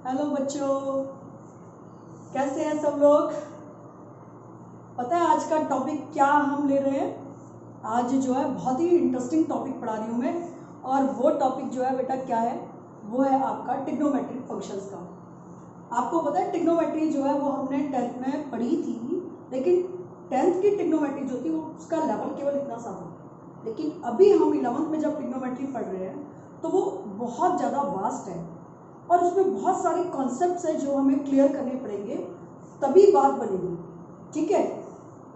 Hello बच्चों, कैसे हैं सब लोग। पता है आज का टॉपिक क्या हम ले रहे हैं। आज जो है बहुत ही इंटरेस्टिंग टॉपिक पढ़ा रही हूँ मैं, और वो टॉपिक जो है बेटा क्या है, वो है आपका ट्रिग्नोमेट्रिक फंक्शंस का। आपको पता है ट्रिग्नोमेट्री जो है वो हमने 10th में पढ़ी थी, लेकिन 10th की ट्रिग्नोमेट्री जो थी वो उसका लेवल केवल इतना सा था। लेकिन अभी हम 11th में जब ट्रिग्नोमेट्री पढ़ रहे हैं तो वो बहुत ज़्यादा वास्ट है, और उसमें बहुत सारे कॉन्सेप्ट्स हैं जो हमें क्लियर करने पड़ेंगे, तभी बात बनेगी। ठीक है,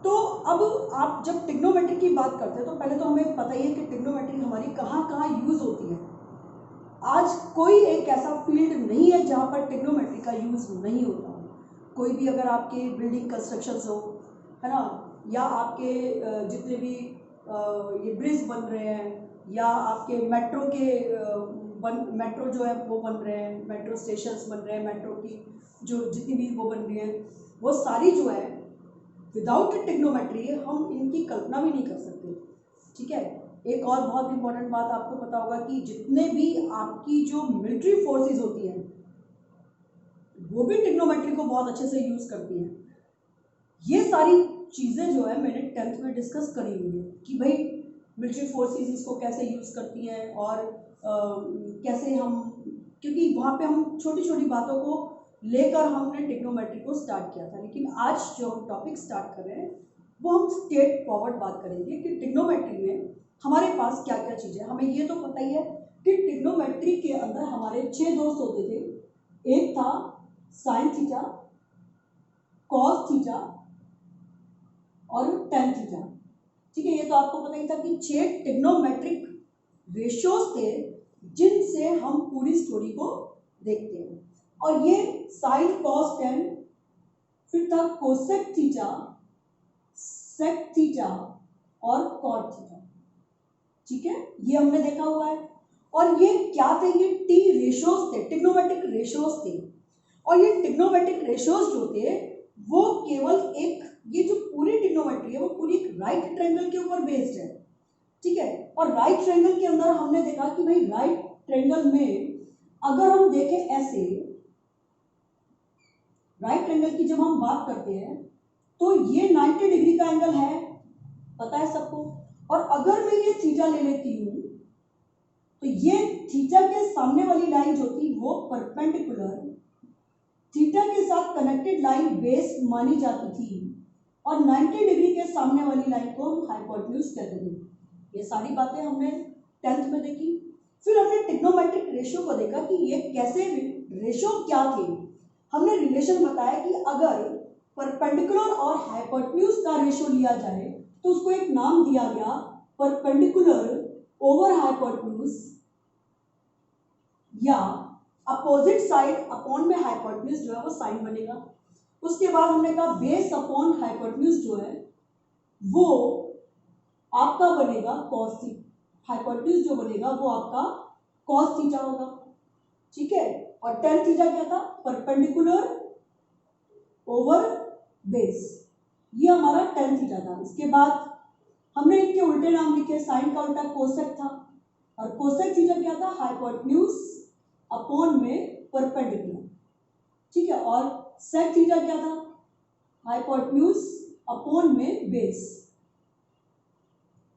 तो अब आप जब ट्रिग्नोमेट्री की बात करते हैं तो पहले तो हमें पता ही है कि ट्रिग्नोमेट्री हमारी कहाँ कहाँ यूज़ होती है। आज कोई एक ऐसा फील्ड नहीं है जहाँ पर ट्रिग्नोमेट्री का यूज़ नहीं होता हो। कोई भी अगर आपके बिल्डिंग कंस्ट्रक्शंस हो, है ना, या आपके जितने भी ये ब्रिज बन रहे हैं, या आपके मेट्रो के मेट्रो जो है वो बन रहे हैं, मेट्रो स्टेशंस बन रहे हैं, मेट्रो की जो जितनी भी वो बन रही है, वो सारी जो है विदाउट ट्रिग्नोमेट्री हम इनकी कल्पना भी नहीं कर सकते। ठीक है, एक और बहुत इंपॉर्टेंट बात आपको पता होगा कि जितने भी आपकी जो मिलिट्री फोर्सेस होती हैं वो भी ट्रिग्नोमेट्री को बहुत अच्छे से यूज़ करती हैं। ये सारी चीज़ें जो है मैंने 10th में डिस्कस करी हुई है कि भाई मिलिट्री फोर्सेस इसको कैसे यूज़ करती हैं, और कैसे हम, क्योंकि वहाँ पे हम छोटी छोटी बातों को लेकर हमने ट्रिग्नोमेट्री को स्टार्ट किया था। लेकिन आज जो हम टॉपिक स्टार्ट कर रहे हैं वो हम स्ट्रेट फॉरवर्ड बात करेंगे कि ट्रिग्नोमेट्री में हमारे पास क्या क्या चीज़ें। हमें ये तो पता ही है कि ट्रिग्नोमेट्री के अंदर हमारे 6 दोस्त होते थे। एक था साइन थीटा, कॉस थीटा और टेन थीटा। ठीक है, ये तो आपको पता ही था कि 6 ट्रिग्नोमेट्रिक रेशियोज थे जिनसे हम पूरी स्टोरी को देखते हैं। और ये साइन कॉस टेन, फिर था कोसेक थीटा, सेक थीटा और कॉट थीटा। ठीक है, ये हमने देखा हुआ है। और ये क्या थे, ये टी रेशियोज थे, ट्रिग्नोमेट्रिक रेशियोज थे। और ये ट्रिग्नोमेट्रिक रेशियोज जो थे वो केवल एक, ये जो पूरी ट्रिग्नोमेट्री है वो पूरी एक राइट ट्रायंगल के ऊपर बेस्ड है। ठीक है, और राइट ट्रायंगल के अंदर हमने देखा कि भाई राइट ट्रायंगल में अगर हम देखें ऐसे, राइट ट्रायंगल की जब हम बात करते हैं तो ये 90 डिग्री का एंगल है, पता है सबको। और अगर मैं ये थीटा ले लेती हूँ तो ये थीटा के सामने वाली लाइन जो थी वो परपेंडिकुलर थीटा के साथ कनेक्टेड लाइन बेस मानी जाती थी, और 90 डिग्री के सामने वाली लाइन को हम हाइपोटेन्यूज कहते थे। ये सारी बातें हमने 10th में देखी। फिर हमने ट्रिग्नोमेट्रिक रेशियो को देखा कि ये कैसे, रेशियो क्या थे। हमने रिलेशन बताया कि अगर परपेंडिकुलर और हाइपोटेन्यूज का रेशियो लिया जाए तो उसको एक नाम दिया गया परपेंडिकुलर ओवर हाइपोटेन्यूज, या अपोजिट साइड अपॉन में हाइपोटेन्यूज जो है वो साइन बनेगा। उसके बाद हमने कहा बेस अपॉन हाइपोटेन्यूज जो है वो आपका बनेगा कॉस थीटा, हाइपोटेन्यूज जो बनेगा वो आपका कॉस थीटा होगा। ठीक है, और टेन थीटा क्या था, परपेंडिकुलर ओवर बेस, ये हमारा टेन थीटा था। इसके बाद हमने इनके उल्टे नाम लिखे, साइन का उल्टा कोसेक था, और कोसेक थीटा क्या था, हाइपोटेन्यूज अपॉन में परपेंडिकुलर। ठीक है, और सेक थीटा क्या था, हाइपोटेन्यूज अपॉन में बेस।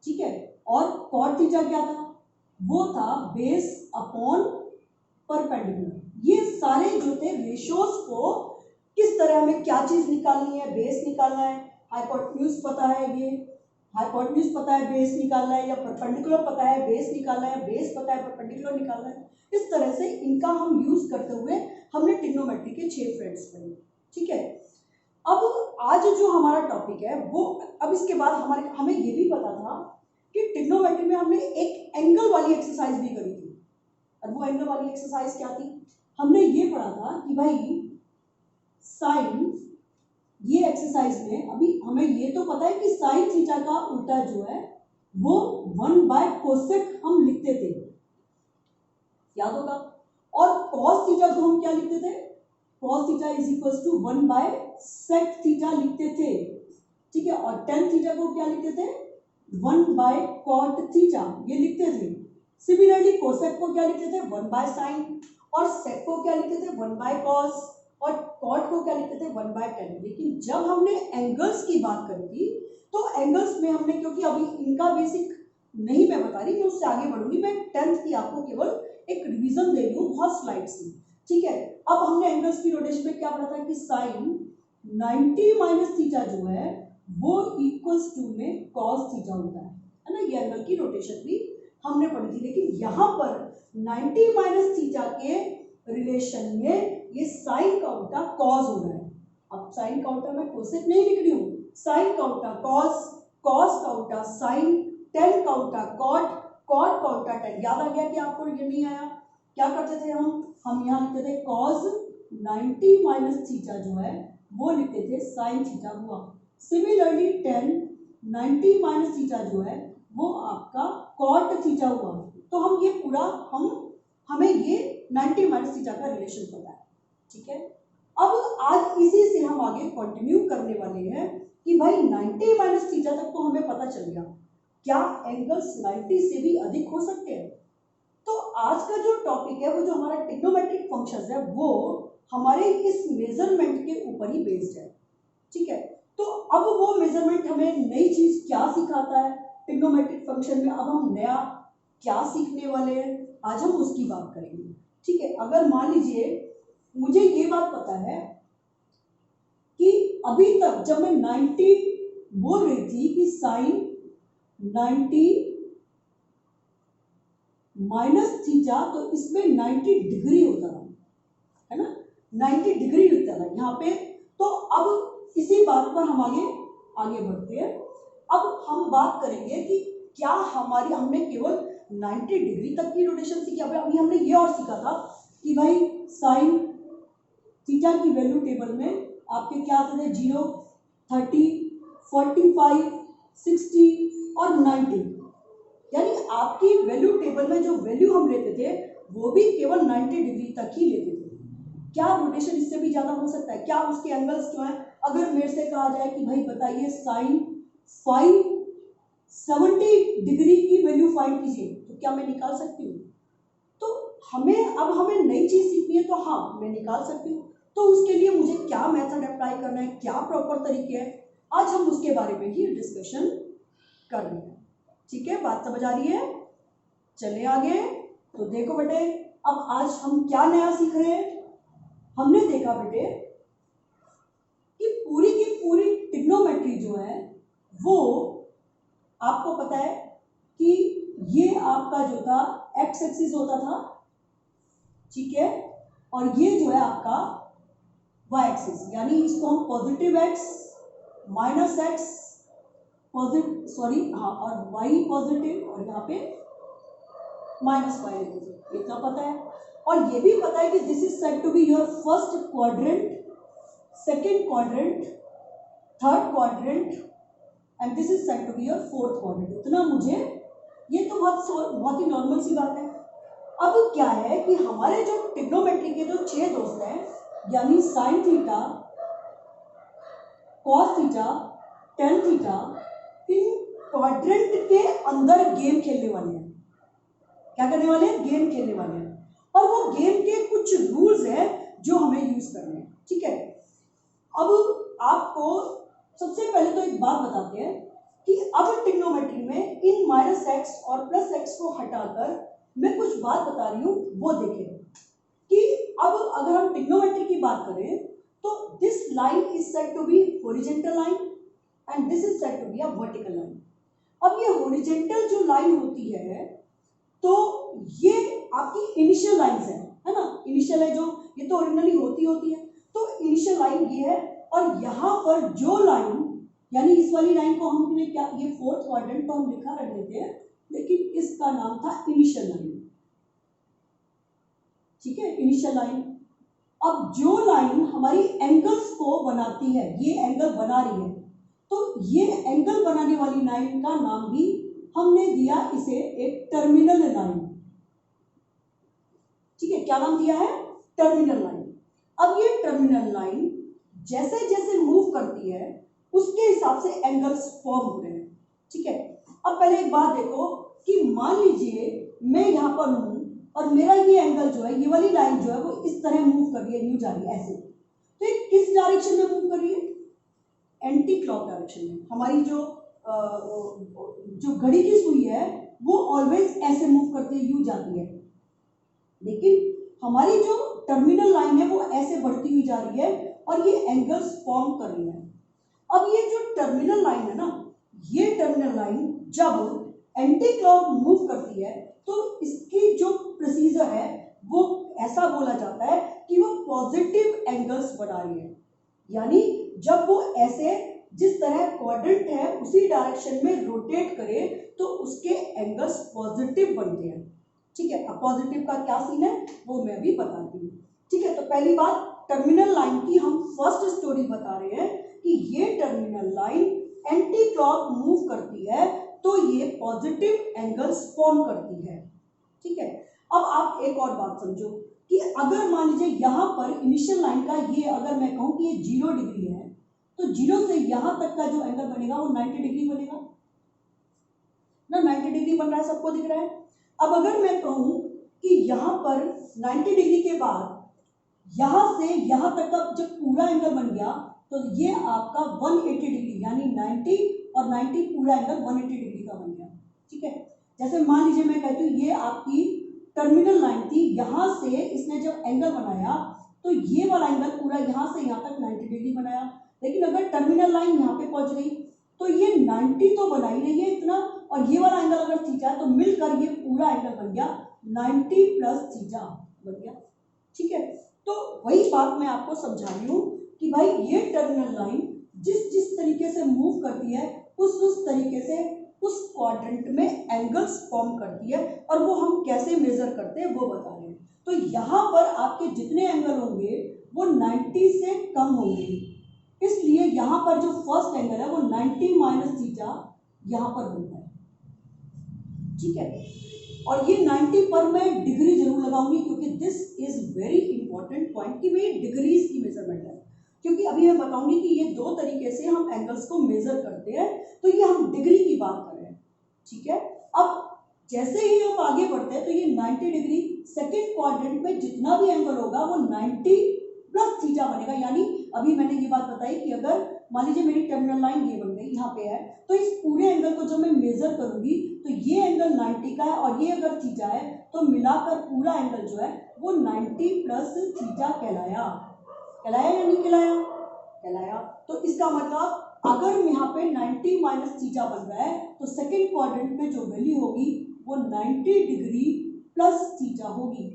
ठीक है, और कॉट थीटा क्या था, वो था बेस अपॉन परपेंडिकुलर। ये सारे जो थे रेशियोज को किस तरह हमें क्या चीज निकालनी है, बेस निकालना है, हाइपोटेन्यूज पता है, ये हाइपोटेन्यूज पता है, बेस निकालना है, या परपेंडिकुलर पता है बेस निकालना है, बेस पता है परपेंडिकुलर निकालना है। इस तरह से इनका हम यूज करते हुए हमने ट्रिग्नोमेट्री के 6 फ्रेंड्स पढ़े। ठीक है, अब आज जो हमारा टॉपिक है वो, अब इसके बाद हमें ये भी पता था कि ट्रिग्नोमेट्री में हमने एक एंगल वाली एक्सरसाइज भी करी थी। और वो एंगल वाली एक्सरसाइज क्या थी, हमने ये पढ़ा था कि भाई साइन, ये एक्सरसाइज में अभी हमें ये तो पता है कि साइन थीटा का उल्टा जो है वो 1/कोसेक हम लिखते थे, याद होगा। और कॉस थीटा को हम क्या लिखते थे, cos theta is equal to one by sec theta लिखते थे। ठीक है, और टेन थीटा को क्या लिखते थे, 1/कॉट थीटा, ये लिखते थे। सिमिलरली कोसेक को क्या लिखते थे, 1/साइन। और सेक को क्या लिखते थे 1/cos और कॉट को क्या लिखते थे 1/tan। लेकिन जब हमने एंगल्स की बात करी थी तो एंगल्स में हमने, क्योंकि अभी इनका बेसिक नहीं मैं बता रही, मैं उससे आगे बढ़ूंगी, मैं 10th की आपको केवल एक रिवीजन दे रही हूँ बहुत स्लाइड सी, ठीक है। अब हमने एंगल्स की रोटेशन में क्या पढ़ा था कि साइन 90 माइनस थीटा जो है वो इक्वल्स टू में कॉस थीटा होता है ना। ये एंगल की रोटेशन भी हमने पढ़ी थी। लेकिन यहाँ पर 90 माइनस थीटा के रिलेशन में ये साइन का उल्टा कॉस हो रहा है। अब साइन का उल्टा मैं कोसेक नहीं लिख रही हूँ, साइन का उल्टा कॉस, कॉस का उल्टा साइन, टेन का उल्टा कॉट, कॉट का उल्टा टेन। याद आ गया कि आपको ये नहीं आया? क्या करते थे हम यहाँ लिखते थे कॉस 90 माइनस थीटा जो है वो लिखते थे साइन थीटा हुआ। सिमिलरली टेन 90 माइनस थीटा जो है वो आपका कॉट थीटा हुआ। तो हम ये पूरा हमें ये 90 माइनस थीटा का रिलेशन पता है, ठीक है। अब आज इसी से हम आगे कंटिन्यू करने वाले हैं कि भाई 90 माइनस थीटा तक तो हमें पता चल गया, क्या एंगल्स 90 से भी अधिक हो सकते हैं? तो आज का जो टॉपिक है वो जो हमारा ट्रिग्नोमेट्रिक फंक्शंस है वो हमारे इस मेजरमेंट के ऊपर ही बेस्ड है, ठीक है। तो अब वो मेजरमेंट हमें नई चीज क्या सिखाता है ट्रिग्नोमेट्रिक फंक्शन में, अब हम नया क्या सीखने वाले हैं आज हम उसकी बात करेंगे, ठीक है। अगर मान लीजिए मुझे ये बात पता है कि अभी तक जब मैं 90 बोल रही थी कि साइन 90 माइनस थीटा, तो इसमें 90 डिग्री होता था, है ना, 90 डिग्री होता था यहाँ पे। तो अब इसी बात पर हम आगे बढ़ते हैं। अब हम बात करेंगे कि क्या हमने केवल 90 डिग्री तक की रोटेशन सीखी? अभी हमने ये और सीखा था कि भाई साइन थीटा की वैल्यू टेबल में आपके क्या आते थे 0, 30, 45, 60 और 90, यानी आपकी वैल्यू टेबल में जो वैल्यू हम लेते थे वो भी केवल 90 डिग्री तक ही लेते थे। क्या रोटेशन इससे भी ज्यादा हो सकता है? क्या उसके एंगल्स जो है, अगर मेरे से कहा जाए कि भाई बताइए साइन 570 डिग्री की वैल्यू फाइंड कीजिए, तो क्या मैं निकाल सकती हूँ? तो हमें नई चीज सीखनी है, तो हाँ मैं निकाल सकती हूँ। तो उसके लिए मुझे क्या मेथड अप्लाई करना है, क्या प्रॉपर तरीके है, आज हम उसके बारे में ही डिस्कशन कर रहे हैं, ठीक है। बात समझ आ रही है? चले आगे। तो देखो बेटे, अब आज हम क्या नया सीख रहे हैं। हमने देखा बेटे कि पूरी की पूरी ट्रिग्नोमेट्री जो है वो आपको पता है कि ये आपका जो था एक्स एक्सिस होता था, ठीक है, और ये जो है आपका वाई एक्सिस, यानी इसको हम पॉजिटिव एक्स माइनस एक्स और वाई पॉजिटिव और यहाँ पे माइनस वाई लेते, इतना पता है। और ये भी पता है कि this is said to be your first quadrant, second quadrant, third quadrant and this is said to be your fourth quadrant. इतना मुझे, ये तो बहुत ही नॉर्मल सी बात है। अब क्या है कि हमारे जो ट्रिग्नोमेट्री के जो 6 दोस्त हैं, यानी sine theta, cos theta, tan theta, इन क्वाड्रेंट के अंदर गेम खेलने वाले हैं। क्या करने वाले हैं? गेम खेलने वाले हैं। और वो गेम के कुछ रूल्स हैं जो हमें यूज करने हैं, ठीक है। अब आपको सबसे पहले तो एक बात बताते हैं कि अब ट्रिग्नोमेट्री में इन माइनस एक्स और प्लस एक्स को हटाकर मैं कुछ बात बता रही हूँ, वो देखें कि अब अगर हम ट्रिग्नोमेट्री की बात करें तो this line is said to be horizontal line and this is said to be a vertical line. अब ये हॉरिजॉन्टल जो लाइन होती है तो ये आपकी इनिशियल लाइंस है ना, इनिशियल है जो, ये तो ओरिजिनली होती है, तो इनिशियल लाइन ये है। और यहाँ पर जो लाइन, यानी इस वाली लाइन को हमने क्या, ये फोर्थ क्वाड्रेंट तो हम लिखा रख देते हैं, लेकिन इसका नाम था इनिशियल लाइन, ठीक है, इनिशियल लाइन। अब जो लाइन हमारी एंगल्स को बनाती है, ये एंगल बना रही है, तो ये एंगल बनाने वाली लाइन का नाम भी हमने दिया इसे एक टर्मिनल लाइन, ठीक है। क्या नाम दिया है? Terminal line. अब ये टर्मिनल लाइन जैसे जैसे मूव करती है उसके हिसाब से एंगल्स फॉर्म हो रहे हैं, ठीक है। अब पहले एक बात देखो कि मान लीजिए मैं यहां पर हूं और मेरा ये एंगल जो है, ये वाली लाइन जो है वो इस तरह मूव कर रही है, यूं जा रही है ऐसे, तो ये किस डायरेक्शन में मूव कर रही है? एंटी क्लॉक डायरेक्शन में। हमारी जो घड़ी की सुई है वो ऑलवेज ऐसे मूव करती है, यूं जाती है, लेकिन हमारी जो टर्मिनल लाइन है वो ऐसे बढ़ती हुई जा रही है और ये एंगल्स फॉर्म कर रही है। अब ये जो टर्मिनल लाइन है ना, ये टर्मिनल लाइन जब एंटी क्लॉक मूव करती है तो इसकी जो प्रोसीजर है वो ऐसा बोला जाता है कि वो पॉजिटिव एंगल्स बना रही है। यानी जब वो ऐसे जिस तरह क्वाड्रेंट है उसी डायरेक्शन में रोटेट करे तो उसके एंगल्स पॉजिटिव बनते हैं। ठीक है, अब पॉजिटिव का क्या सीन है वो मैं भी बताती हूँ। ठीक है, तो पहली बात टर्मिनल लाइन की हम फर्स्ट स्टोरी बता रहे हैं कि ये terminal line anti clock move करती है तो ये पॉजिटिव एंगल्स फॉर्म करती है। ठीक है, अब आप एक और बात समझो कि अगर मान लीजिए यहाँ पर इनिशियल लाइन का ये, अगर मैं कहूँ कि ये 0 डिग्री है तो 0 से यहाँ तक का जो एंगल बनेगा वो 90 डिग्री बनेगा ना, 90 डिग्री बन रहा है, सबको दिख रहा है। अब अगर मैं कहूँ कि यहाँ पर 90 डिग्री के बाद यहाँ से यहाँ तक का जब पूरा एंगल बन गया तो ये आपका 180 डिग्री, यानी 90 और 90 पूरा एंगल 180 डिग्री का बन गया। ठीक है, जैसे मान लीजिए मैं कहती हूँ ये आपकी टर्मिनल लाइन थी, यहाँ से इसने जब एंगल बनाया तो ये वाला एंगल पूरा यहाँ से यहाँ तक 90 डिग्री बनाया, लेकिन अगर टर्मिनल लाइन यहाँ पे पहुंच गई तो ये 90 तो बना ही नहीं है इतना, और ये वाला एंगल अगर थीटा है तो मिलकर ये पूरा एंगल बन गया 90 प्लस थीटा बन गया। ठीक है, तो वही बात मैं आपको समझा रही हूँ कि भाई ये टर्मिनल लाइन जिस जिस तरीके से मूव करती है उस तरीके से उस क्वाड्रेंट में एंगल्स फॉर्म करती है, और वो हम कैसे मेजर करते हैं वो बता रहे हैं। तो यहाँ पर आपके जितने एंगल होंगे वो 90 से कम होंगे, इसलिए यहाँ पर जो फर्स्ट एंगल है वो 90 माइनस थीटा यहाँ पर बनता है। ठीक है, और ये 90 पर मैं डिग्री जरूर लगाऊंगी क्योंकि this is very important point कि भाई डिग्रीज की मेजरमेंट है, क्योंकि अभी मैं बताऊंगी कि ये दो तरीके से हम एंगल्स को मेजर करते हैं, तो ये हम डिग्री की बात कर रहे हैं। ठीक है, अब जैसे ही हम आगे बढ़ते हैं तो ये 90 डिग्री सेकेंड क्वाड्रेंट में जितना भी एंगल होगा वो 90 प्लस थीटा बनेगा। यानी अभी मैंने ये बात बताई कि अगर मान लीजिए मेरी टर्मिनल लाइन ये बन गई, यहाँ पे है, तो इस पूरे एंगल को जब मैं मेजर करूंगी तो ये एंगल 90 का है और ये अगर थीटा है तो मिलाकर पूरा एंगल जो है वो 90 प्लस थीटा कहलाया या नहीं कहलाया? कहलाया। तो इसका मतलब अगर यहाँ पे 90 माइनस थीटा बन रहा है तो सेकेंड क्वाड्रेंट में जो वैल्यू होगी वो 90 डिग्री प्लस थीटा होगी।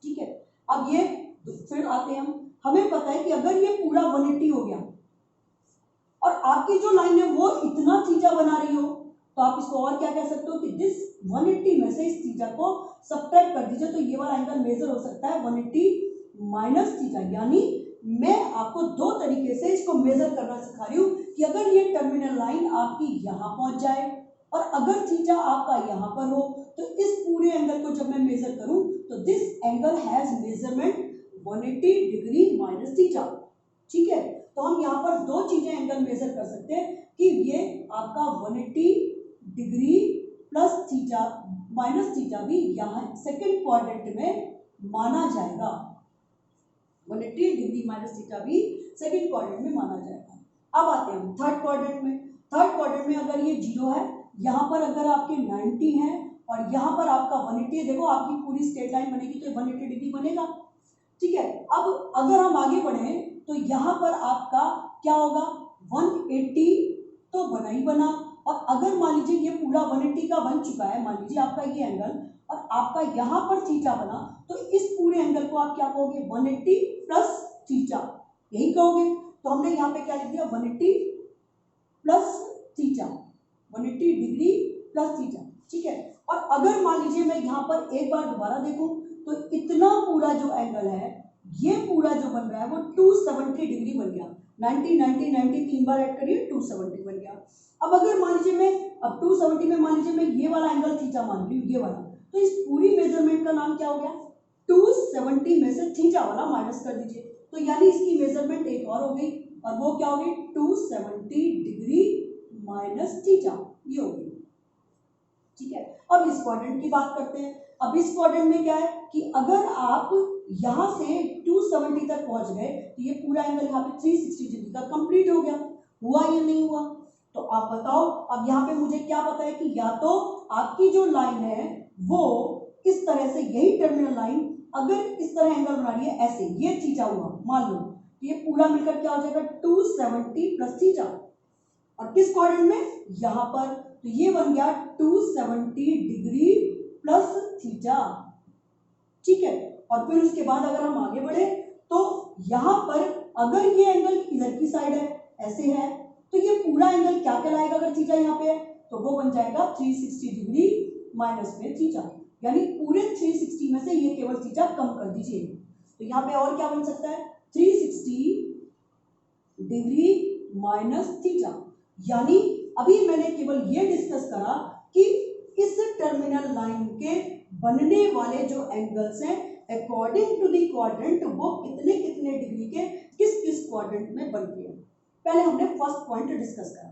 ठीक है, अब ये फिर आते हैं हमें पता है कि अगर ये पूरा 180 हो गया और आपकी जो लाइन है वो इतना थीटा बना रही हो तो आप इसको और क्या कह सकते हो कि दिस 180 में से इस थीटा को सब्ट्रैक्ट कर दीजिए तो ये वाला एंगल मेजर हो सकता है 180 माइनस थीटा। यानी मैं आपको दो तरीके से इसको मेजर करना सिखा रही हूँ कि अगर ये टर्मिनल लाइन आपकी यहाँ पहुंच जाए और अगर थीटा आपका यहाँ पर हो तो इस पूरे एंगल को जब मैं मेजर करूं तो this angle has measurement 180 degree minus theta. ठीक है, तो हम यहाँ पर दो चीजें एंगल मेजर कर सकते हैं कि ये आपका 180 degree plus theta minus theta भी यहाँ सेकेंड क्वाड्रेंट में माना जाएगा। 180 डिग्री माइनस थीटा भी सेकेंड क्वाड्रेंट में माना जाएगा। अब आते हैं हम थर्ड क्वाड्रेंट में। थर्ड क्वाड्रेंट में अगर ये 0 है, यहाँ पर अगर आपके 90 है और यहाँ पर आपका 180 है, देखो आपकी पूरी स्ट्रेट लाइन बनेगी तो 180 डिग्री बनेगा। ठीक है, अब अगर हम आगे बढ़े तो यहाँ पर आपका क्या होगा 180 तो बना ही बना, और अगर मान लीजिए ये पूरा 180 का बन चुका है, मान लीजिए आपका ये एंगल और आपका यहाँ पर थीटा बना तो इस पूरे एंगल को आप क्या कहोगे 180 प्लस थीटा, यही कहोगे। तो हमने यहाँ पे क्या लिख दिया 180 plus theta, 180 degree plus theta. ठीक है, और अगर मान लीजिए मैं यहाँ पर एक बार दोबारा देखूं तो इतना पूरा जो एंगल है ये पूरा जो बन रहा है वो 270 डिग्री बन गया। 90 90 90 तीन बार ऐड करिए 270 बन गया। अब अगर मान लीजिए मैं अब 270 में मान लीजिए मैं ये वाला एंगल थीटा मान रही हूँ, ये वाला, तो इस पूरी मेजरमेंट का नाम क्या हो गया 270 में से थीटा वाला माइनस कर दीजिए, तो यानी इसकी मेजरमेंट एक और हो गई और वो क्या होगी 270 डिग्री माइनस थीटा, ये होगी। ठीक है, अब इस क्वाड्रेंट की बात करते हैं। अब इस क्वाड्रेंट में क्या है कि अगर आप यहां से 270 तक पहुंच गए तो ये पूरा एंगल यहाँ पे 360 डिग्री का कंप्लीट हो गया। हुआ या नहीं हुआ? तो आप बताओ। अब यहाँ पे मुझे क्या पता है कि या तो आपकी जो लाइन है वो इस तरह से, यही टर्मिनल लाइन अगर इस तरह एंगल बना रही है ऐसे, ये थीटा हुआ मान लो, तो ये पूरा मिलकर क्या हो जाएगा 270 प्लस थीटा। और किस क्वाड्रेंट में? यहां पर, तो ये बन गया 270 डिग्री प्लस थीटा। ठीक है। और फिर उसके बाद अगर हम आगे बढ़े तो यहां पर अगर ये एंगल इधर की साइड है, ऐसे है, तो ये पूरा एंगल क्या कहलाएगा? अगर थीटा यहाँ पे है तो वो बन जाएगा 360 डिग्री माइनस में थीटा, यानी पूरे 360 में से ये केवल थीटा कम कर दीजिए। तो यहाँ पे और क्या बन सकता है? 360 डिग्री माइनस थीटा। यानी अभी मैंने केवल ये डिस्कस करा कि इस टर्मिनल लाइन के बनने वाले जो एंगल्स हैं अकॉर्डिंग टू द क्वाड्रेंट वो कितने कितने डिग्री के किस किस क्वाड्रेंट में बनते हैं। पहले हमने फर्स्ट पॉइंट डिस्कस करा।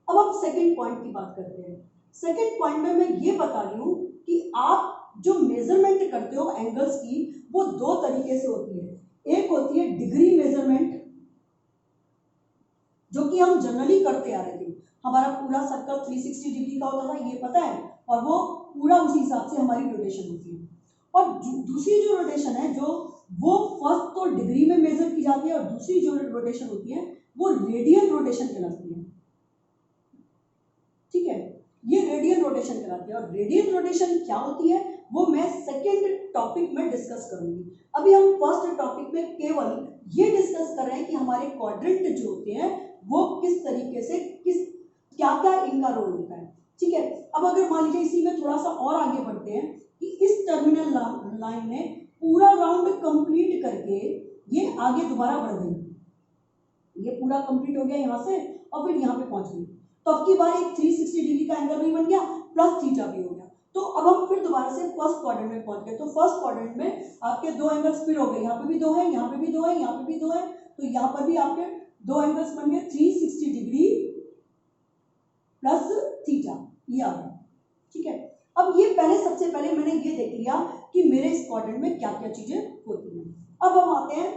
अब हम सेकंड पॉइंट की बात करते हैं। सेकंड पॉइंट में मैं ये बता रही हूं कि आप जो मेजरमेंट करते हो एंगल्स की वो दो तरीके से होती है। एक होती है डिग्री मेजरमेंट, जो कि हम जनरली करते आ रहे थे। हमारा पूरा सर्कल 360 डिग्री का होता था, ये पता है, और वो पूरा उसी हिसाब से हमारी रोटेशन होती है। और दूसरी जो रोटेशन है जो वो फर्स्ट तो डिग्री में मेजर की जाती है और दूसरी जो रोटेशन होती है वो रेडियल रोटेशन कहलाती है। ठीक है, ये रेडियल रोटेशन कहलाती है। और रेडियल रोटेशन क्या होती है वो मैं सेकेंड टॉपिक में डिस्कस करूंगी। अभी हम फर्स्ट टॉपिक में केवल ये डिस्कस कर रहे हैं कि हमारे क्वाड्रेंट जो होते हैं वो किस तरीके से, किस क्या क्या इनका रोल होता है। ठीक है। अब अगर मान लीजिए इसी में थोड़ा सा और आगे बढ़ते हैं कि इस टर्मिनल लाइन ने पूरा राउंड कंप्लीट करके ये आगे दोबारा बढ़ गई, ये पूरा कंप्लीट हो गया यहाँ से और फिर यहाँ पे पहुंच गई, तो अब की बार एक 360 डिग्री का एंगल भी बन गया प्लस थीटा भी हो गया। तो अब हम फिर दोबारा से फर्स्ट क्वाड्रेंट में पहुंच गए। तो फर्स्ट क्वाड्रेंट में आपके दो एंगल्स फिर हो गए, यहाँ पे भी दो है, यहाँ पे भी दो है, यहाँ पे भी दो है, तो यहाँ पर भी आपके दो एंगल्स बन गए 360 डिग्री प्लस थीटा, ये आ गया। ठीक है। अब ये पहले, सबसे पहले मैंने ये देख लिया कि मेरे इस क्वाड्रेंट में क्या क्या चीजें होती हैं। अब हम आते हैं,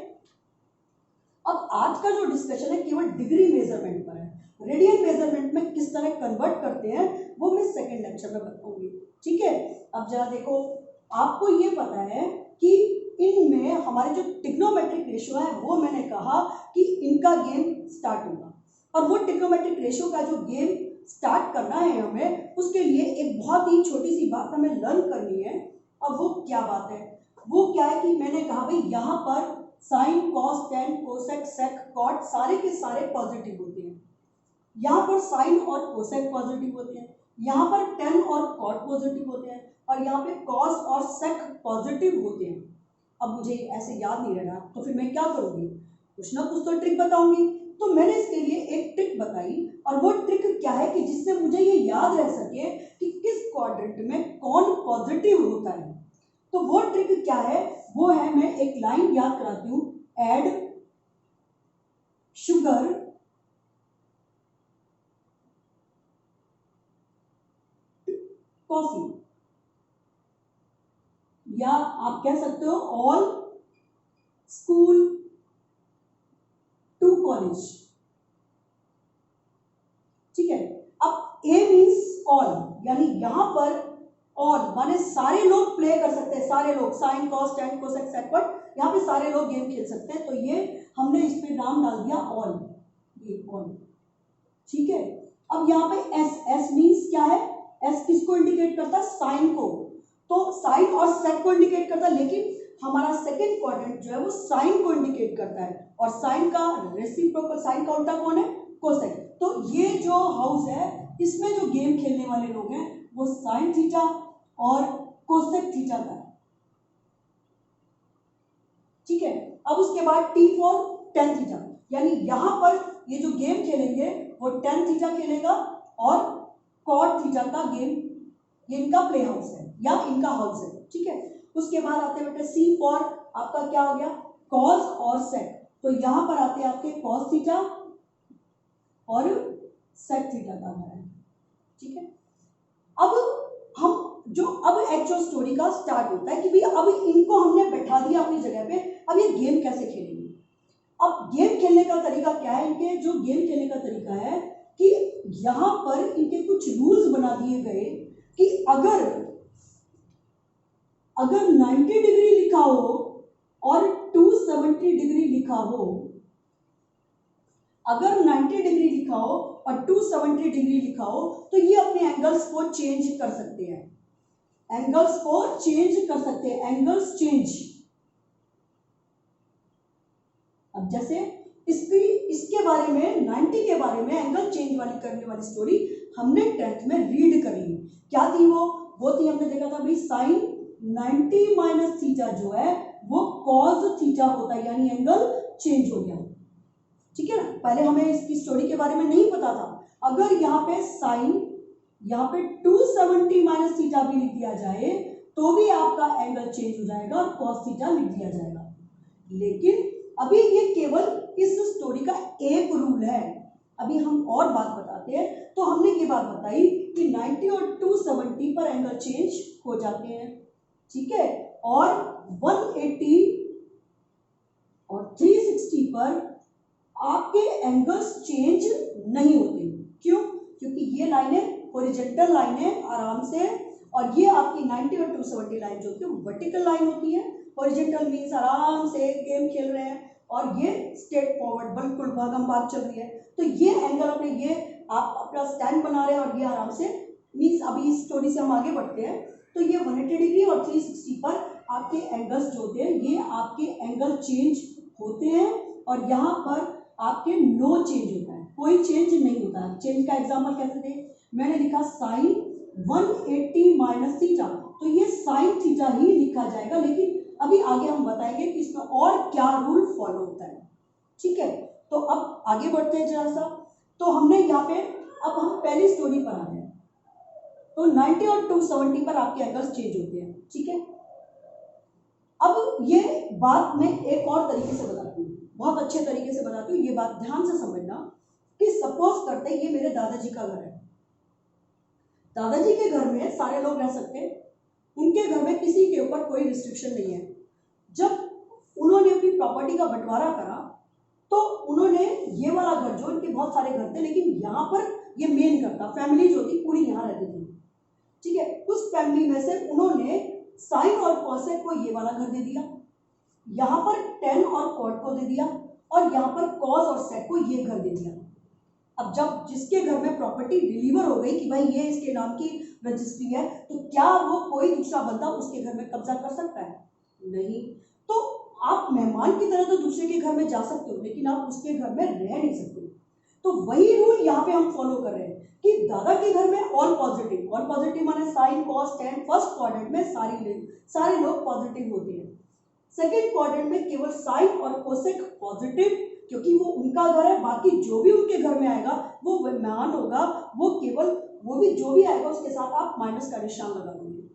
अब आज का जो डिस्कशन है केवल डिग्री मेजरमेंट पर है। रेडियन मेजरमेंट में किस तरह कन्वर्ट करते हैं वो मैं सेकंड लेक्चर में बताऊंगी। ठीक है। अब जरा देखो, आपको ये पता है कि इनमें हमारे जो ट्रिग्नोमेट्रिक रेशियो है वो मैंने कहा कि इनका गेम स्टार्ट होगा, और वो ट्रिग्नोमेट्रिक रेशियो का जो गेम स्टार्ट करना है हमें, उसके लिए एक बहुत ही छोटी सी बात हमें लर्न करनी है। अब वो क्या बात है? वो क्या है कि मैंने कहा भाई यहाँ पर साइन, कॉस, टेन, कोसेक, सेक, कॉट सारे के सारे पॉजिटिव होते हैं। यहाँ पर साइन और कोसेक पॉजिटिव होते हैं, यहाँ पर टेन और कॉट पॉजिटिव होते हैं, और यहाँ पे कॉस और सेक पॉजिटिव होते हैं। अब मुझे ऐसे याद नहीं रहना, तो फिर मैं क्या करूँगी? कुछ ना कुछ तो ट्रिक बताऊंगी। तो मैंने इसके लिए एक ट्रिक बताई, और वो ट्रिक क्या है कि जिससे मुझे ये याद रह सके कि किस क्वाड्रेंट में कौन पॉजिटिव होता है। तो वो ट्रिक क्या है? वो है, मैं एक लाइन याद कराती हूँ, ऐड शुगर कॉफी, या आप कह सकते हो ऑल स्कूल टू कॉलेज। ठीक है। अब ए मीन्स ऑल, यानी यहां पर ऑल माने सारे लोग प्ले कर सकते हैं, सारे लोग, साइन, कॉस, टेन, कोसेक, सेक, कॉट, यहाँ पे सारे लोग गेम खेल सकते हैं। तो ये हमने इस पे नाम डाल दिया ऑल, ये ऑल। ठीक है। अब यहाँ पे एस, एस मीन्स क्या है? एस किसको इंडिकेट करता है? साइन को। तो साइन और सेक को इंडिकेट करता है, लेकिन हमारा सेकेंड क्वाड्रेंट जो है वो साइन को इंडिकेट करता है, और साइन का रेसिप्रोकल, साइन का उल्टा कौन है? कोसेक। तो ये जो हाउस है इसमें जो गेम खेलने वाले लोग हैं वो साइन थीटा और कोसेक थीटा का है। ठीक है। अब उसके बाद टी फॉर टेन थीटा, यानी यहां पर ये जो गेम खेलेंगे वो टेन थीटा खेलेगा, और कॉट थीटा का गेम, ये इनका प्ले हाउस है या इनका हाउस है। ठीक है। उसके बाद आते बेटे सी फॉर आपका क्या हो गया? कॉस और सेक। तो यहां पर आते हैं आपके कॉस थीटा और सेक थीटा का है। ठीक है। अब हम जो अब एक्चुअल स्टोरी का स्टार्ट होता है कि भाई अब इनको हमने बैठा दिया अपनी जगह पे, अब ये गेम कैसे खेलेंगे। अब गेम खेलने का तरीका क्या है, इनके जो गेम खेलने का तरीका है कि यहां पर इनके कुछ रूल्स बना दिए गए कि अगर 90 डिग्री लिखा हो और 270 डिग्री लिखा हो, अगर 90 डिग्री लिखा हो और 270 डिग्री लिखा हो, तो ये अपने एंगल्स को चेंज कर सकते हैं, एंगल्स को चेंज कर सकते हैं, एंगल्स चेंज। अब जैसे इसके बारे में 90 के बारे में एंगल चेंज वाली करने वाली स्टोरी हमने 10th में रीड कर ली। क्या थी वो थी, हमने देखा था भाई साइन 90 माइनस थीटा जो है वो कॉस थीटा होता है, यानी एंगल चेंज हो गया। ठीक है ना, पहले हमें इसकी स्टोरी के बारे में नहीं पता था। अगर यहाँ पे साइन, यहाँ पे 270 माइनस थीटा भी लिख दिया जाए तो भी आपका एंगल चेंज हो जाएगा और कॉस थीटा लिख दिया जाएगा। लेकिन अभी ये केवल इस स्टोरी का एक रूल है। अभी हम और बात बताते हैं। तो हमने ये बात बताई कि 90 और 270 पर एंगल चेंज हो जाते हैं, ठीक है, और 180 और 360 पर आपके एंगल्स चेंज नहीं होते। क्यों? क्योंकि ये लाइनें हॉरिजॉन्टल लाइनें आराम से, और ये आपकी 90 और 270 लाइन जो होती है वर्टिकल लाइन होती है। हॉरिजॉन्टल मींस आराम से गेम खेल रहे हैं, और ये स्ट्रेट फॉरवर्ड बिल्कुल भागम भाग चल रही है। तो ये एंगल अपने, ये आप अपना स्टैंड बना रहे हैं और ये आराम से मींस, अभी इस स्टोरी से हम आगे बढ़ते हैं। तो ये 180 डिग्री और 360 पर आपके एंगल्स जो होते हैं ये आपके एंगल चेंज होते हैं, और यहाँ पर आपके नो चेंज होता है, कोई चेंज नहीं होता है। चेंज का एग्जाम्पल कैसे थे, मैंने लिखा साइन 180 माइनस थीटा, तो ये साइन थीटा ही लिखा जाएगा। लेकिन अभी आगे हम बताएंगे कि इसमें और क्या रूल फॉलो होता है। ठीक है, तो अब आगे बढ़ते हैं जरा सा। तो हमने यहाँ पे, अब हम पहली स्टोरी पर आ गए। तो 90 और 270 पर आपके एंगल्स चेंज होते हैं। ठीक है, अब ये बात मैं एक और तरीके से बताती हूँ, बहुत अच्छे तरीके से बताती हूँ। ये बात ध्यान से समझना कि सपोज करते हैं ये मेरे दादाजी का घर है। दादाजी के घर में सारे लोग रह सकते हैं, उनके घर में किसी के ऊपर कोई रिस्ट्रिक्शन नहीं है। जब उन्होंने अपनी प्रॉपर्टी का बंटवारा करा तो उन्होंने ये वाला घर, जो इनके बहुत सारे घर थे लेकिन यहाँ पर ये मेन घर था, फैमिली जो थी पूरी यहाँ रहती थी। ठीक है, उस फैमिली में से उन्होंने साइन और कॉसेक को ये वाला घर दे दिया, यहाँ पर टेन और कॉट को दे दिया, और यहाँ पर कॉस और सेक को ये घर दे दिया। अब जब जिसके घर में प्रॉपर्टी डिलीवर हो गई कि भाई ये इसके नाम की रजिस्ट्री है, तो क्या वो कोई दूसरा बंदा उसके घर में कब्जा कर सकता है? नहीं। तो आप मेहमान की तरह तो दूसरे के घर में जा सकते हो, लेकिन आप उसके घर में रह नहीं सकते। तो वही रूल यहाँ पे हम फॉलो कर रहे हैं कि दादा के घर में ऑल पॉजिटिव, ऑल पॉजिटिव माने sine cos tan, first quadrant में सारे लोग पॉजिटिव होते हैं। सेकेंड क्वाड्रेंट में केवल साइन और कोसेक पॉजिटिव, क्योंकि वो उनका घर है। बाकी जो भी उनके घर में आएगा वो मेहमान होगा, वो केवल वो भी जो भी आएगा उसके साथ आप माइनस का निशान लगा देंगे।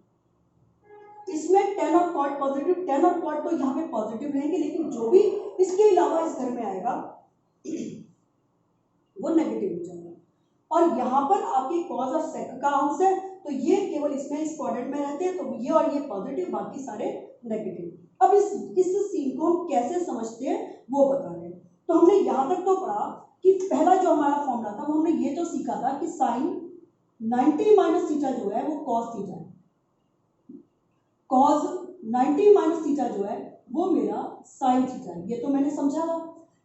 इसमें टेन और कॉट पॉजिटिव, टेन और कॉट तो यहाँ पे पॉजिटिव रहेंगे, लेकिन जो भी इसके अलावा इस घर में आएगा वो नेगेटिव हो जाएगा। और यहाँ पर आपके कॉस और सेक का हाउस है, तो ये केवल इसमें इस क्वाड्रेंट में रहते हैं, तो ये और ये पॉजिटिव, बाकी सारे नेगेटिव। अब इस सीन को हम कैसे समझते हैं वो बता रहे हैं। तो हमने यहाँ तक तो पढ़ा कि पहला जो हमारा फॉर्मूला था वो हमने ये तो सीखा था कि साइन 90 माइनस थीटा जो है वो कॉस थीटा है, कॉस 90 माइनस थीटा जो है वो मेरा साइन थीटा है। ये तो मैंने समझा था।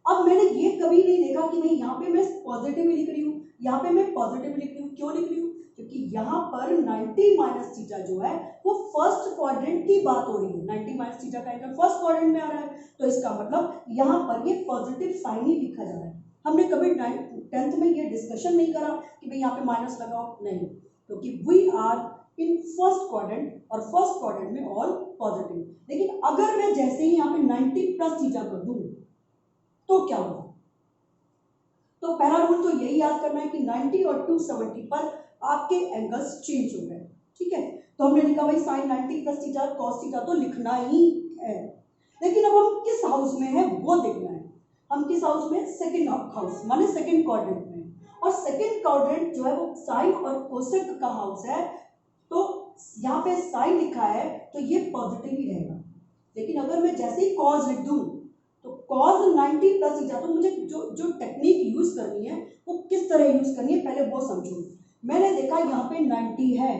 अब मैंने ये कभी नहीं देखा कि भाई यहाँ पे मैं पॉजिटिव लिख रही हूँ, यहाँ पे मैं पॉजिटिव लिख रही हूँ। क्यों लिख रही हूँ? क्योंकि यहाँ पर 90 माइनस थीटा जो है वो फर्स्ट क्वाड्रेंट की बात हो रही है। 90 माइनस थीटा का एंगल फर्स्ट क्वाड्रेंट में आ रहा है, तो इसका मतलब यहाँ पर ये पॉजिटिव साइन ही लिखा जा रहा है। हमने कभी 10th में ये डिस्कशन नहीं करा कि भाई यहाँ पे माइनस लगाओ, नहीं, क्योंकि we are in first quadrant, और फर्स्ट क्वाड्रेंट में ऑल पॉजिटिव। लेकिन अगर मैं जैसे ही यहाँ पे 90 प्लस थीटा कर दूं तो क्या होगा? तो पहला रूल तो यही याद करना है कि 90 और 270 पर आपके एंगल्स चेंज हो गए। ठीक है, तो हमने लिखा भाई sine 90 plus theta cos theta तो लिखना ही है। लेकिन अब हम किस हाउस में है वो देखना है। हम किस हाउस में? सेकंड हाउस माने सेकंड क्वाड्रेंट में। और सेकंड क्वाड्रेंट जो है वो साइन और कोसेक का हाउस है। तो यहाँ पे साइन लिखा है तो ये पॉजिटिव ही रहेगा। लेकिन अगर मैं जैसे ही कॉज लिख दूं तो कॉज 90 प्लस थीटा, तो मुझे जो टेक्निक यूज करनी है वो किस तरह यूज करनी है पहले वो समझो। मैंने देखा यहाँ पे 90 है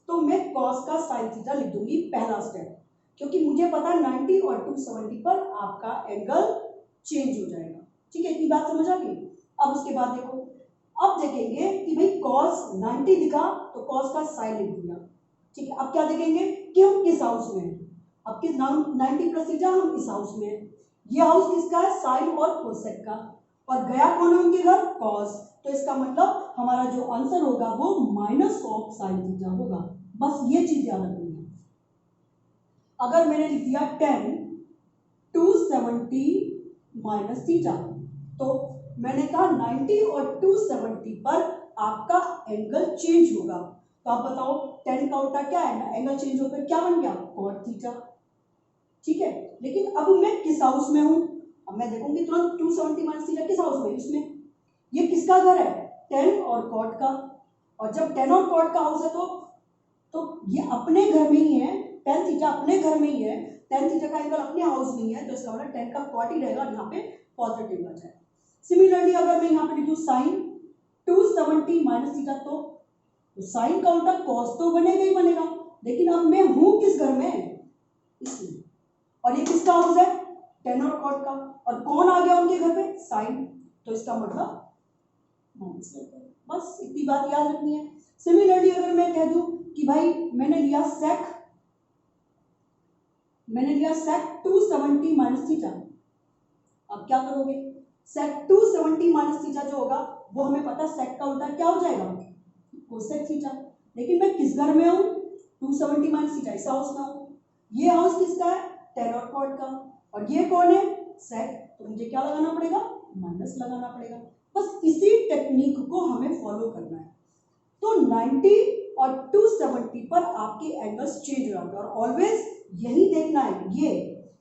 तो मैं कॉस का साइन थीटा लिख दूंगी, पहला स्टेप, क्योंकि मुझे पता है 90 और 270 पर आपका एंगल चेंज हो जाएगा। ठीक है, इतनी बात समझ आ गई। अब उसके बाद देखो, अब देखेंगे कि भाई cos 90 दिखा तो cos का साइन लिख दिया। ठीक है, अब क्या देखेंगे कि हम किस हाउस में हैं। अब किस 90 प्लस थीटा, हम इस हाउस में हैं। ये हाउस किसका है, साइन और कोसेक का, और गया कौन है उनके घर, cos। तो इसका मतलब हमारा जो आंसर होगा वो माइनस ऑफ साइन थीटा होगा। बस ये चीज याद रखनी है। अगर मैंने लिख दिया 10 270 माइनस थीटा, तो मैंने कहा 90 और 270 पर आपका एंगल चेंज होगा। तो आप बताओ 10 का उल्टा क्या है ना, एंगल चेंज होकर क्या बन गया, cot थीटा। ठीक है, लेकिन अब मैं किस हाउस में हूं, अब मैं देखूंगी तुरंत 270 माइनस थीटा किस हाउस में, इसमें। ये किसका घर है, 10 और cot का। और जब 10 और cot का हाउस है तो ये अपने घर में ही है, tan थीटा अपने घर में ही है, tan थीटा का एंगल अपने हाउस में ही है, तो इसका मतलब 10 का cot ही रहेगा और यहाँ पे पॉजिटिव बचा है। सिमिलरली अगर मैं यहाँ पे लिखूं साइन 270 माइनस थीटा, तो साइन का उल्टा cos तो बनेगा ही बनेगा, लेकिन अब मैं हूं किस घर में, इसमें। और ये किसका हाउस है, 10 और cot का, और कौन आ गया उनके घर पे, साइन। तो इसका मतलब माइनस, बस इतनी बात याद रखनी है। सिमिलरली अगर मैं कह दूं कि भाई मैंने लिया sec 270 माइनस थीटा, अब क्या करोगे, sec 270 माइनस थीटा जो होगा वो हमें पता है sec का उल्टा क्या हो जाएगा, कोसेक थीटा। लेकिन मैं किस घर में हूं, 270 माइनस थीटा इस हाउस में हूं। ये हाउस किसका है, 10 और cot का, और ये कौन है, sec। तो मुझे क्या लगाना पड़ेगा, माइनस लगाना पड़ेगा। बस इसी टेक्निक को हमें फॉलो करना है। तो 90 और 270 पर आपके एंगल्स चेंज हो जाते हैं, और ऑलवेज यही देखना है,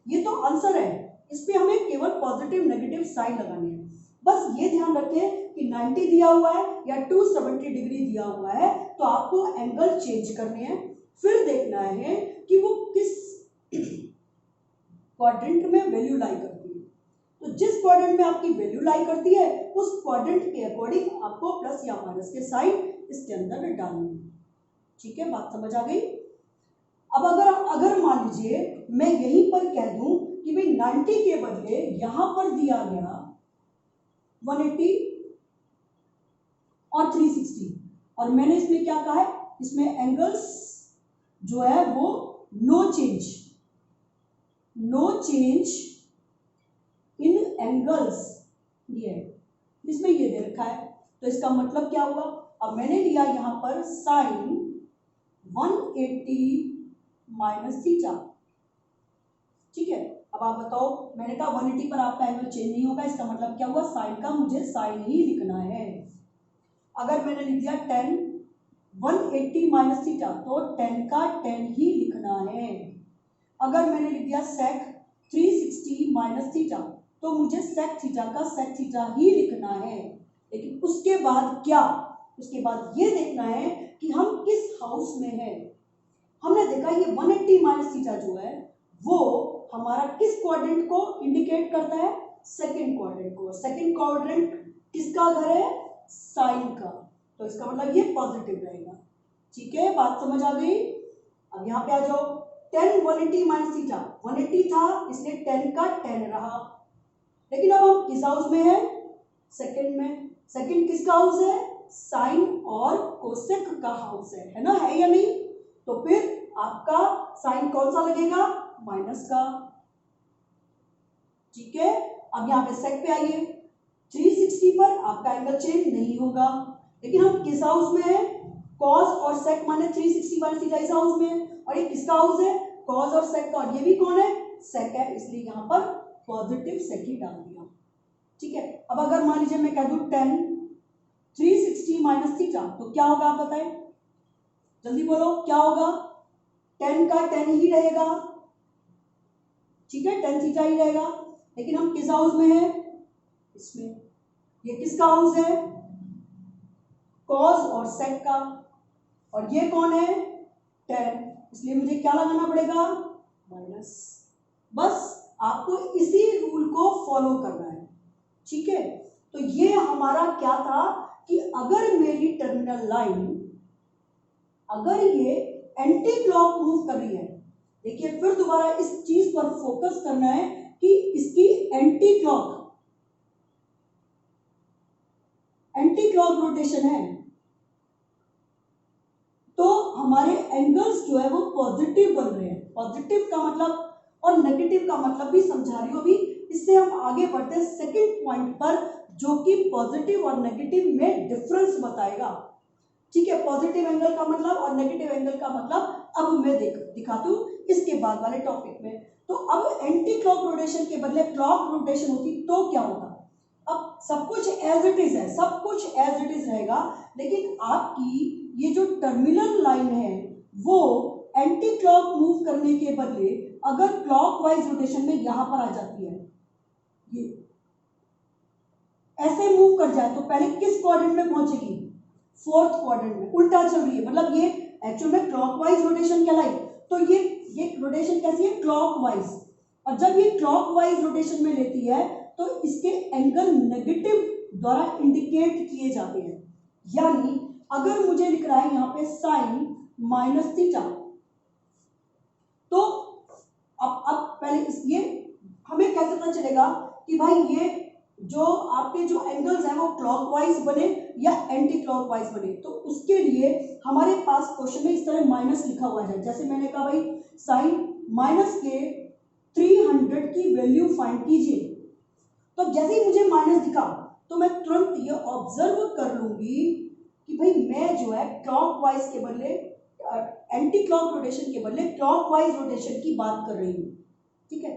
ये तो आंसर है, इस पे हमें केवल पॉजिटिव नेगेटिव साइन लगानी है। बस ये ध्यान रखें कि 90 दिया हुआ है या 270 डिग्री दिया हुआ है तो आपको एंगल चेंज करने हैं, फिर देखना है कि वो किस क्वाड्रेंट में वैल्यू लाई करती है। तो जिस क्वाड्रेंट में आपकी वैल्यू लाई करती है उस क्वाड्रेंट के अकॉर्डिंग आपको प्लस या माइनस के साइन इसके अंदर डालनी है। ठीक है, बात समझ आ गई। अब अगर मान लीजिए मैं यहीं पर कह दूं कि भाई 90 के बदले यहां पर दिया गया 180 और 360, और मैंने इसमें क्या कहा है, इसमें एंगल्स जो है वो नो चेंज इन एंगल्स, ये इसमें ये दे रखा है। तो इसका मतलब क्या हुआ, अब मैंने लिया यहां पर साइन 180 माइनस थीटा। ठीक है, अब आप बताओ, मैंने कहा 180 पर आपका एंगल चेंज नहीं होगा, इसका मतलब क्या हुआ, साइन का मुझे साइन ही लिखना है। अगर मैंने लिख दिया 10 180 माइनस थीटा, तो 10 का 10 ही लिखना है। अगर मैंने लिख दिया sec 360 माइनस थीटा, तो मुझे sec थीटा का sec थीटा ही लिखना है। लेकिन उसके बाद क्या, उसके बाद ये देखना है कि हम किस हाउस में हैं। हमने देखा ये 180 माइनस थीटा जो है वो हमारा किस क्वाड्रेंट को इंडिकेट करता है, सेकंड क्वाड्रेंट को। सेकंड क्वाड्रेंट किसका घर है, साइन का, तो इसका मतलब ये पॉजिटिव रहेगा। ठीक है, बात समझ आ गई। अब यहाँ पे आ जाओ, 10 180 माइनस थीटा, 180 था इसलिए 10 का 10 रहा। लेकिन अब हम किस हाउस में है, सेकंड में। सेकंड किसका हाउस है, साइन और कोसेक का हाउस है ना, है या नहीं। तो फिर आपका साइन कौन सा लगेगा, माइनस का। ठीक है, अब यहाँ पे सेक पे आइए, 360 पर आपका एंगल चेंज नहीं होगा, लेकिन हम किस हाउस में है, कॉस और सेक माने 360 माइनस थीटा इस हाउस में है, और ये किसका हाउस है, कॉस और सेक का, और ये भी कौन है, सेक है, इसलिए यहाँ पर पॉजिटिव सेक ही डाल दिया। ठीक है, अब अगर मान लीजिए मैं कह दूं 10 360 माइनस थीटा, तो क्या होगा आप बताएं, जल्दी बोलो क्या होगा, 10 का 10 ही रहेगा। ठीक है, 10 थीटा ही रहेगा, लेकिन हम किस हाउस में है, इसमें। ये किसका हाउस है, कॉस और सेक का, और ये कौन है, 10, इसलिए मुझे क्या लगाना पड़ेगा, माइनस। बस आपको इसी रूल को फॉलो करना है, ठीक है। तो ये हमारा क्या था कि अगर मेरी टर्मिनल लाइन, अगर ये एंटी क्लॉक मूव कर रही है, देखिए फिर दोबारा इस चीज पर फोकस करना है कि इसकी एंटी क्लॉक रोटेशन है, तो हमारे एंगल्स जो है वो पॉजिटिव बन रहे हैं। पॉजिटिव का मतलब और नेगेटिव का मतलब भी समझा रही हूं अभी, इससे हम आगे बढ़ते हैं सेकंड पॉइंट पर, जो कि पॉजिटिव और नेगेटिव में डिफरेंस बताएगा, ठीक है। पॉजिटिव एंगल का मतलब और नेगेटिव एंगल का मतलब अब मैं दिखाती हूँ इसके बाद वाले टॉपिक में। तो अब एंटी क्लॉक रोटेशन के बदले क्लॉक रोटेशन होती तो क्या होता। अब सब कुछ एज इट इज है, सब कुछ एज इट इज रहेगा, लेकिन आपकी ये जो टर्मिनल लाइन है वो एंटी क्लॉक मूव करने के बदले अगर क्लॉकवाइज रोटेशन में यहां पर आ जाती है, ये ऐसे मूव कर जाए, तो पहले किस क्वाड्रेंट में पहुंचेगी, फोर्थ क्वाड्रेंट में, उल्टा चल रही है, मतलब ये एक्चुअल में क्लॉकवाइज रोटेशन कहलाई। तो ये रोटेशन कैसी है, क्लॉकवाइज, और जब ये क्लॉकवाइज रोटेशन में लेती है तो इसके एंगल नेगेटिव द्वारा इंडिकेट किए जाते हैं। यानी अगर मुझे लिख रहा है यहां पे साइन माइनस थीटा, तो अब पहले ये हमें कैसे पता चलेगा कि भाई ये जो आपके जो एंगल्स हैं वो क्लॉकवाइज बने या एंटी क्लॉकवाइज बने। तो उसके लिए हमारे पास क्वेश्चन में इस तरह माइनस लिखा हुआ है, जैसे मैंने कहा भाई साइन माइनस के 300 की वैल्यू फाइंड कीजिए। तो जैसे ही मुझे माइनस दिखा तो मैं तुरंत ये ऑब्जर्व कर लूंगी कि भाई मैं जो है क्लॉकवाइज के बदले एंटी क्लॉक रोटेशन के बदले क्लॉकवाइज रोटेशन की बात कर रही हूँ, ठीक है।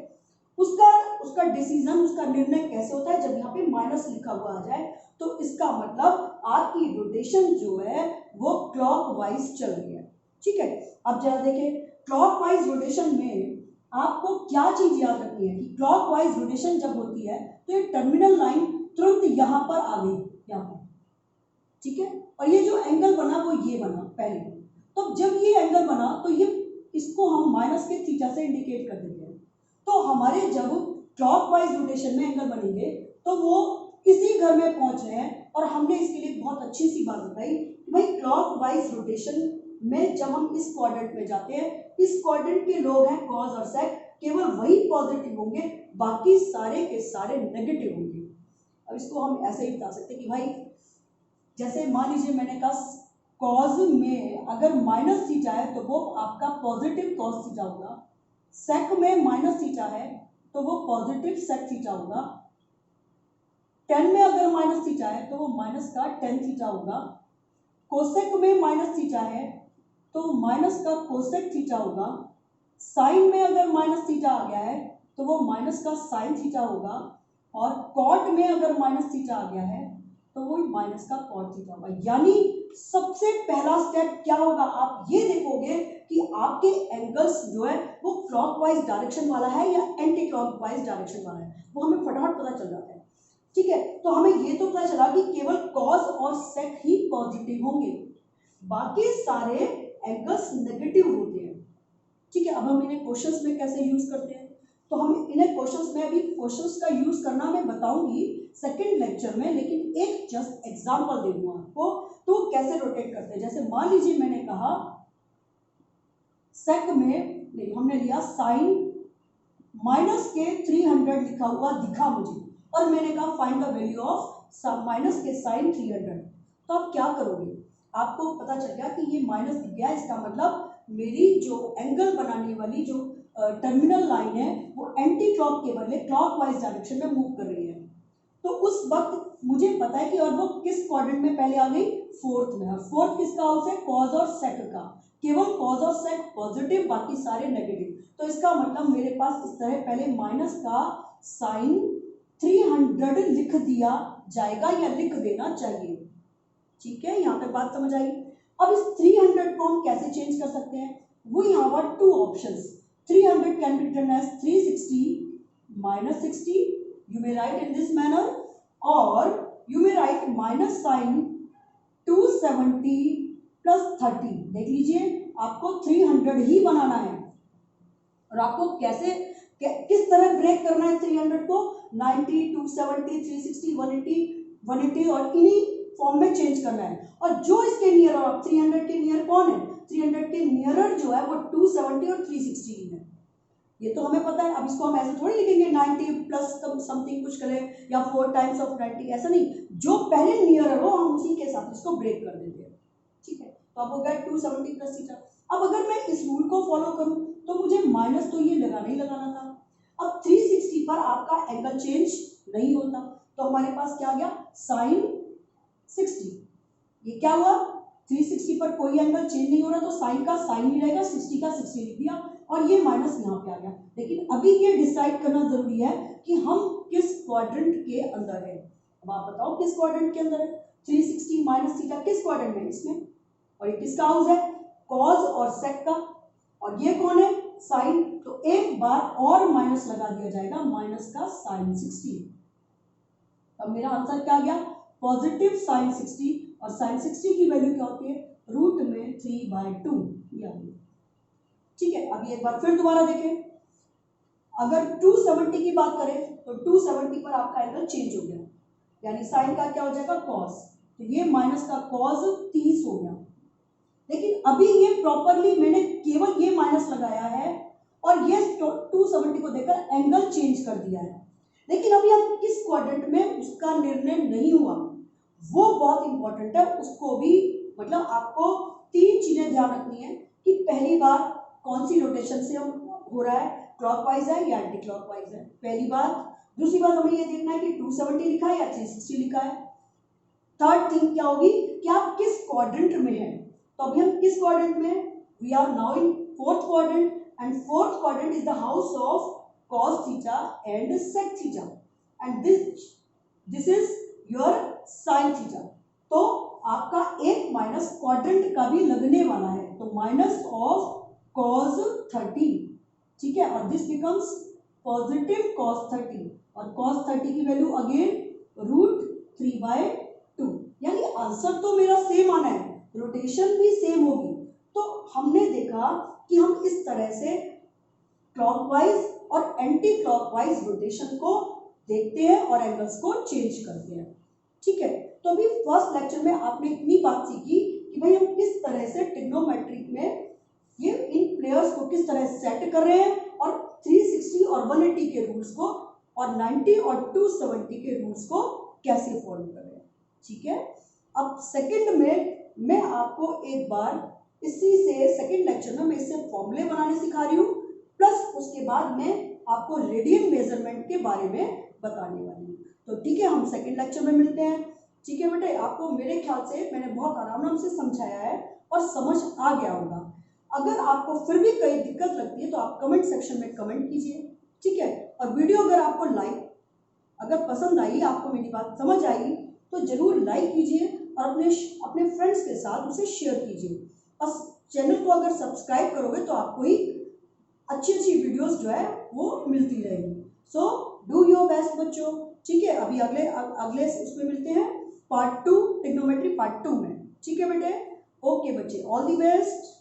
उसका डिसीजन, उसका निर्णय कैसे होता है, जब यहाँ पे माइनस लिखा हुआ आ जाए तो इसका मतलब आपकी रोटेशन जो है वो क्लॉकवाइज चल रही है, ठीक है। अब जरा देखें क्लॉकवाइज रोटेशन में आपको क्या चीज याद रखनी है कि क्लॉकवाइज रोटेशन जब होती है तो ये टर्मिनल लाइन तुरंत यहां पर आ गई, यहाँ पर, ठीक है। और ये जो एंगल बना वो ये बना पहले, तो जब ये एंगल बना तो ये इसको हम माइनस के थीटा से इंडिकेट कर देते हैं। तो हमारे जब क्लॉकवाइज रोटेशन में एंगल बनेंगे तो वो इसी घर में पहुंच रहे हैं। और हमने इसके लिए बहुत अच्छी सी बात बताई कि भाई क्लॉकवाइज रोटेशन में जब हम इस क्वाड्रेंट में जाते हैं, इस क्वाड्रेंट के लोग हैं कॉज और सेक, केवल वही पॉजिटिव होंगे, बाकी सारे के सारे नेगेटिव होंगे। अब इसको हम ऐसे ही बता सकते हैं कि भाई जैसे मान लीजिए मैंने कहा कॉज में अगर माइनस थीटा है तो वो आपका पॉजिटिव कॉस थीटा होगा, सेक में माइनस थीटा है तो वो पॉजिटिव सेक थीटा होगा, टेन में अगर माइनस थीटा है तो वो माइनस का टेन थीटा होगा, कोसेक में माइनस थीटा है तो माइनस का कोसेक थीटा होगा, साइन में अगर माइनस थीटा आ गया है तो वो माइनस का साइन थीटा होगा, और कॉट में अगर माइनस थीटा आ गया है तो वो माइनस का कॉट थीटा होगा। यानी सबसे पहला स्टेप क्या होगा, आप ये देखोगे कि आपके एंगल्स जो है वो क्लॉकवाइज डायरेक्शन वाला है या एंटी क्लॉकवाइज डायरेक्शन वाला है, वो हमें फटाफट पता चल जाता है, ठीक है। तो हमें ये तो पता चला कि केवल कॉस और सेक ही पॉजिटिव होंगे, बाकी सारे एंगल्स नेगेटिव होते हैं, ठीक है। अब हम इन्हें क्वेश्चंस में कैसे यूज करते हैं, तो हम इन्हें क्वेश्चंस में अभी क्वेश्चंस का यूज करना मैं बताऊंगी सेकंड लेक्चर में, लेकिन एक जस्ट एग्जांपल दे दूं आपको तो कैसे रोटेट करते हैं। जैसे मान लीजिए मैंने कहा सेक में नहीं, हमने लिया साइन माइनस के 300 लिखा हुआ दिखा मुझे, और मैंने कहा find the value of minus के साइन 300। तो आप क्या करोगे, आपको पता चल गया कि ये माइनस दिख गया, इसका मतलब मेरी जो एंगल बनाने वाली जो टर्मिनल लाइन है वो एंटी क्लॉक के बदले क्लॉकवाइज डायरेक्शन में मूव कर रही है। तो उस वक्त मुझे पता है कि और वो किस क्वाड्रेंट में पहले आ गई, फोर्थ में, और फोर्थ किसका हाउस है, कॉज और सेक का, केवल कॉज और सेक पॉजिटिव, बाकी सारे नेगेटिव। तो इसका मतलब मेरे पास इस तरह पहले माइनस का साइन 300 लिख दिया जाएगा या लिख देना चाहिए, ठीक है। यहाँ तक बात समझ आई। अब इस 300 को हम कैसे चेंज कर सकते हैं, वो यहाँ पर two options, 300 can be written as 360 minus 60, you may write in this manner, or you may write minus sin 270 plus 30। देख लीजिए आपको 300 ही बनाना है। और आपको कैसे किस तरह ब्रेक करना है 300 को, 90, 270, 360, 180 और इन्हीं फॉर्म में चेंज करना है। और जो इसके नियर, और 300 के नियर कौन है, 300 के नियरर जो है वो 270 और 360 है, ये तो हमें पता है। अब इसको हम ऐसे थोड़ी लिखेंगे 90 प्लस समथिंग कुछ करें या 4 टाइम्स ऑफ 90, ऐसा नहीं, जो पहले नियरर हो हम उसी के साथ इसको ब्रेक कर देते हैं, ठीक है। तो अब हो गया 270 प्लस थीटा। अब अगर मैं इस रूल को फॉलो करूं तो मुझे माइनस तो ये लगाना ही लगाना था। अब 360 पर आपका एंगल चेंज नहीं होता, तो हमारे पास क्या आ गया, साइन 60। ये क्या हुआ, 360 पर कोई एंगल चेंज नहीं हो रहा, तो साइन का साइन ही रहेगा, 60 का 60 लिख दिया, और ये माइनस यहाँ पे आ गया। लेकिन अभी ये डिसाइड करना जरूरी है कि हम किस क्वाड्रेंट के अंदर है। अब आप बताओ किस क्वाड्रेंट के अंदर है, 360 माइनस थीटा किस क्वाड्रेंट में, इसमें। और ये किसका हाउस है, कॉज और सेक का, और ये कौन है, साइन। तो एक बार और माइनस लगा दिया जाएगा, माइनस का साइन 60। अब मेरा आंसर क्या आ गया, पॉजिटिव साइन 60, और साइन 60 की वैल्यू क्या होती है, रूट में 3/2, ये आ गया, ठीक है। अब एक बार फिर दोबारा देखें, अगर 270 की बात करें तो 270 पर आपका एंगल चेंज हो गया, यानी साइन का क्या हो जाएगा, कॉस, तो ये माइनस का कॉस 30 हो गया। लेकिन अभी ये प्रॉपरली मैंने केवल ये माइनस लगाया है और ये 270 को देखकर एंगल चेंज कर दिया है, लेकिन अभी हम किस क्वाड्रेंट में उसका निर्णय नहीं हुआ, वो बहुत इंपॉर्टेंट है। उसको भी मतलब आपको 3 चीजें ध्यान रखनी है कि पहली बार कौन सी रोटेशन से हो रहा है, क्लॉकवाइज है या एंटी क्लॉकवाइज है, पहली बात। दूसरी बात हमें ये देखना है कि 270 लिखा है या 360 लिखा है। थर्ड थिंग क्या होगी कि आप किस क्वाड्रेंट में हैं। तो अभी हम किस क्वाड्रेंट में, we are now in fourth quadrant, and fourth quadrant is the house of cos theta and sec theta, and this is your sin theta। तो आपका एक माइनस क्वाड्रेंट का भी लगने वाला है, तो माइनस ऑफ cos 30, ठीक है, और दिस बिकम्स पॉजिटिव cos 30, और cos 30 की वैल्यू अगेन रूट 3/2, यानी आंसर तो मेरा सेम आना है, रोटेशन भी सेम होगी। तो हमने देखा कि हम इस तरह से क्लॉकवाइज और एंटी क्लॉकवाइज रोटेशन को देखते हैं और एंगल्स को चेंज करते हैं, ठीक है। तो अभी फर्स्ट लेक्चर में आपने इतनी बात सीखी कि भाई हम किस तरह से ट्रिग्नोमेट्रिक में ये इन प्लेयर्स को किस तरह सेट कर रहे हैं, और 360 और 180 के रूल्स को और 90 और 270 के रूल्स को कैसे फॉलो कर रहे हैं, ठीक है। अब सेकंड में मैं आपको एक बार इसी से सेकंड लेक्चर में मैं इससे फॉर्मूले बनाने सिखा रही हूँ, प्लस उसके बाद मैं आपको रेडियन मेजरमेंट के बारे में बताने वाली हूँ। तो ठीक है, हम सेकंड लेक्चर में मिलते हैं, ठीक है बेटे। आपको मेरे ख्याल से मैंने बहुत आराम से समझाया है और समझ आ गया होगा। अगर आपको फिर भी कोई दिक्कत लगती है तो आप कमेंट सेक्शन में कमेंट कीजिए, ठीक है। और वीडियो अगर आपको अगर पसंद आई, आपको मेरी बात समझ आई, तो जरूर लाइक कीजिए और अपने फ्रेंड्स के साथ उसे शेयर कीजिए, और चैनल को अगर सब्सक्राइब करोगे तो आपको ही अच्छी वीडियोस जो है वो मिलती रहेगी। सो डू योर बेस्ट बच्चों, ठीक है। अभी अगले इसमें मिलते हैं पार्ट 2 ट्रिग्नोमेट्री पार्ट 2 में, ठीक है बेटे। ओके बच्चे, ऑल द बेस्ट।